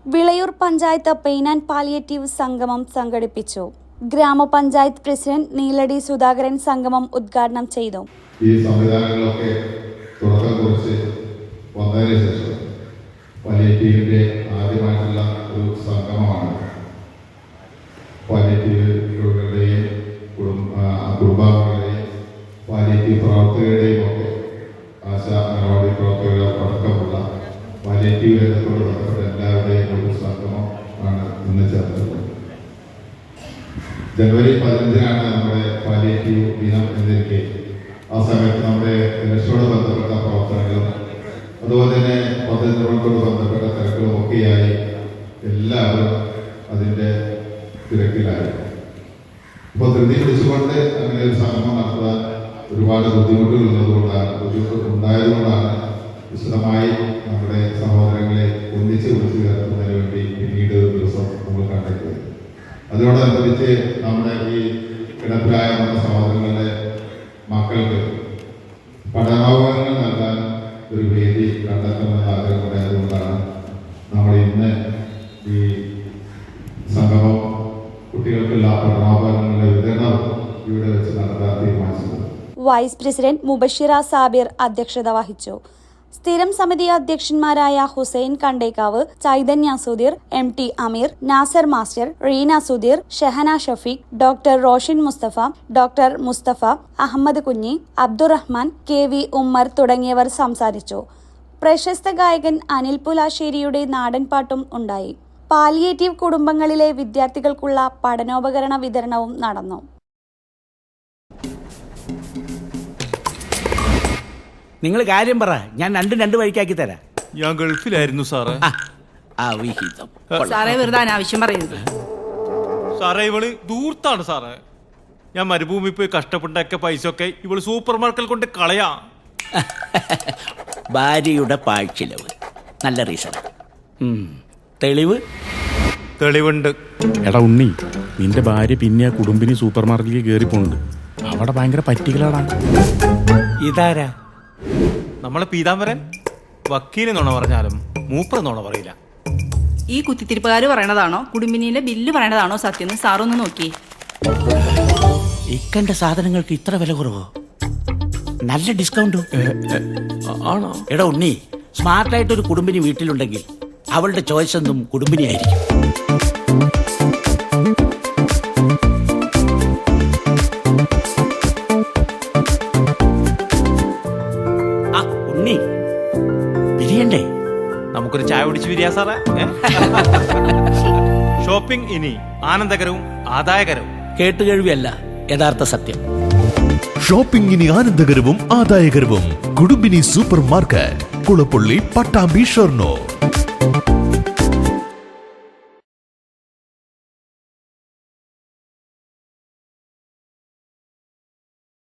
Vilayur panchayat pain and palliative സംഗമം സംഘടിപ്പിച്ചു. ഗ്രാമപഞ്ചായത്ത് പ്രസിഡന്റ് നീലടി സുധാകരൻ സംഗമം ഉദ്ഘാടനം ചെയ്തു. ഈ സംവിധാനങ്ങളൊക്കെ തുടക്കം കുറിച്ച് വന്നതിന് ശേഷം പാലിയേറ്റീവിന്റെ ആദ്യമായിട്ടുള്ള ഒരു സംഗമമാണ്. പാലിയേറ്റീവ് രോഗികളുടെയും കുടുംബാംഗങ്ങളുടെയും പാലിയേറ്റീവ് പ്രവർത്തകരുടെയും ഒക്കെ ആശാ അംഗനവാടി പ്രവർത്തകർ അടക്കമുള്ള പാലിയേറ്റീവ് രംഗത്തോട് ബന്ധപ്പെട്ട എല്ലാവരുടെയും ഒരു സംഗമം ആണ് ഇന്ന് ചേർന്നത്. ജനുവരി 15-നാണ് നമ്മുടെ പാലിയേറ്റീവ് ദിനം എന്നിരിക്കെ ആ സമയത്ത് നമ്മുടെ ഇലക്ഷനോട് ബന്ധപ്പെട്ട പ്രവർത്തനങ്ങളും അതുപോലെ തന്നെ പദ്ധതികളോട് ബന്ധപ്പെട്ട തിരക്കുകളും ഒക്കെയായി എല്ലാവരും അതിൻ്റെ തിരക്കിലായി. ഇപ്പോൾ ധൃതി പിടിച്ചുകൊണ്ട് അങ്ങനെ ഒരു സംഗമം നടത്താൻ ഒരുപാട് ബുദ്ധിമുട്ടുകൾ ഉണ്ടായതുകൊണ്ടാണ് വിശദമായി നമ്മുടെ സഹോദരങ്ങളെ ഒന്നിച്ച് വിളിച്ചു ചേർക്കുന്നതിന് വേണ്ടി പിന്നീട് ഒരു ദിവസം നമ്മൾ കണ്ടെത്തിയത്. അതിനോടനുബന്ധിച്ച് നമ്മുടെ ഈ കിടപ്പിലായ നമ്മുടെ സഹോദരങ്ങളുടെ മക്കൾക്ക് പഠനോപകരണങ്ങൾ നൽകാൻ ഒരു വേദി കണ്ടെത്തണമെന്ന് ആഗ്രഹമുണ്ടായതുകൊണ്ടാണ് നമ്മൾ ഇന്ന് ഈ സംഗമം കുട്ടികൾക്കുള്ള പഠനോപകരണങ്ങളുടെ വിതരണം ഇവിടെ വെച്ച് നടത്താൻ തീരുമാനിച്ചത്. വൈസ് പ്രസിഡന്റ് മുബഷിറ സാബിർ അധ്യക്ഷത വഹിച്ചു. സ്ഥിരം സമിതി അധ്യക്ഷന്മാരായ Hussain Kandekkavu, Chaitanya Sudheer, MT Ameer, Nasar master, Reena Sudheer, Shahana Shafeeq, doctor Roshan Musthafa, doctor Musthafa, Ahammed Kunhi, Abdurahman, KV Ummer തുടങ്ങിയവർ സംസാരിച്ചു. പ്രശസ്ത ഗായകൻ അനിൽ പുലാശ്ശേരിയുടെ നാടൻപാട്ടും ഉണ്ടായി. പാലിയേറ്റീവ് കുടുംബങ്ങളിലെ വിദ്യാർത്ഥികൾക്കുള്ള പഠനോപകരണ വിതരണവും നടന്നു. നിങ്ങൾ കാര്യം പറ, ഞാൻ രണ്ട് വഴിക്കാക്കി തരാം. ഞാൻ ഗൾഫിലായിരുന്നു സാറേ. സാറേ വെറുതെ അനാവശ്യം പറയുന്നത്. സാറേ ഇവള് ദൂർത്താണ് സാറേ. ഞാൻ മരുഭൂമി പോയി കഷ്ടപ്പെട്ടാക്കിയ പൈസ ഒക്കെ ഇവള് സൂപ്പർ മാർക്കറ്റിൽ കൊണ്ട് കളയാ. ഭാര്യയുടെ പാഴ്ചിലവ് നല്ല റീസൺ. തെളിവുണ്ട്. എടാ ഉണ്ണി, നിന്റെ ഭാര്യ പിന്നെ ആ കുടുംബിനി സൂപ്പർ മാർക്കറ്റിൽ കയറിപ്പോണ്ട്. അവിടെ ഭയങ്കര പറ്റികളാണ്. ഇതാരാ? നമ്മളെ പീതാംബരൻ. വക്കീല് നുണ പറഞ്ഞാലും മൂപ്പർ നുണ പറയില്ല. ഈ കുത്തിത്തിരിപ്പുകാർ പറയണതാണോ കുടുംബിനിയിലെ ബില്ല് പറയണതാണോ സത്യം? സാറൊന്ന് നോക്കി. ഇക്കന്റെ സാധനങ്ങൾക്ക് ഇത്ര വില കുറവോ? നല്ല ഡിസ്കൗണ്ട് ആണോ? എടാ ഉണ്ണി, സ്മാർട്ടായിട്ടൊരു കുടുംബിനി വീട്ടിലുണ്ടെങ്കിൽ അവളുടെ ചോയ്സ് ഒന്നും കുടുംബിനി ആയിരിക്കും. ഉണ്ണി പിരിയണ്ടേ? നമുക്കൊരു ചായ കുടിച്ച് പിരിയാ സാറേ. ഷോപ്പിംഗ് ഇനി ആനന്ദകരവും ആദായകരവും. കേട്ടുകേഴ്വിയല്ല, യഥാർത്ഥ സത്യം. ഷോപ്പിംഗ് ഇനി ആനന്ദകരവും ആദായകരവും. കുടുംബിനി സൂപ്പർ മാർക്കറ്റ്, കുളപ്പള്ളി, പട്ടാമ്പി, ഷൊർണൂർ.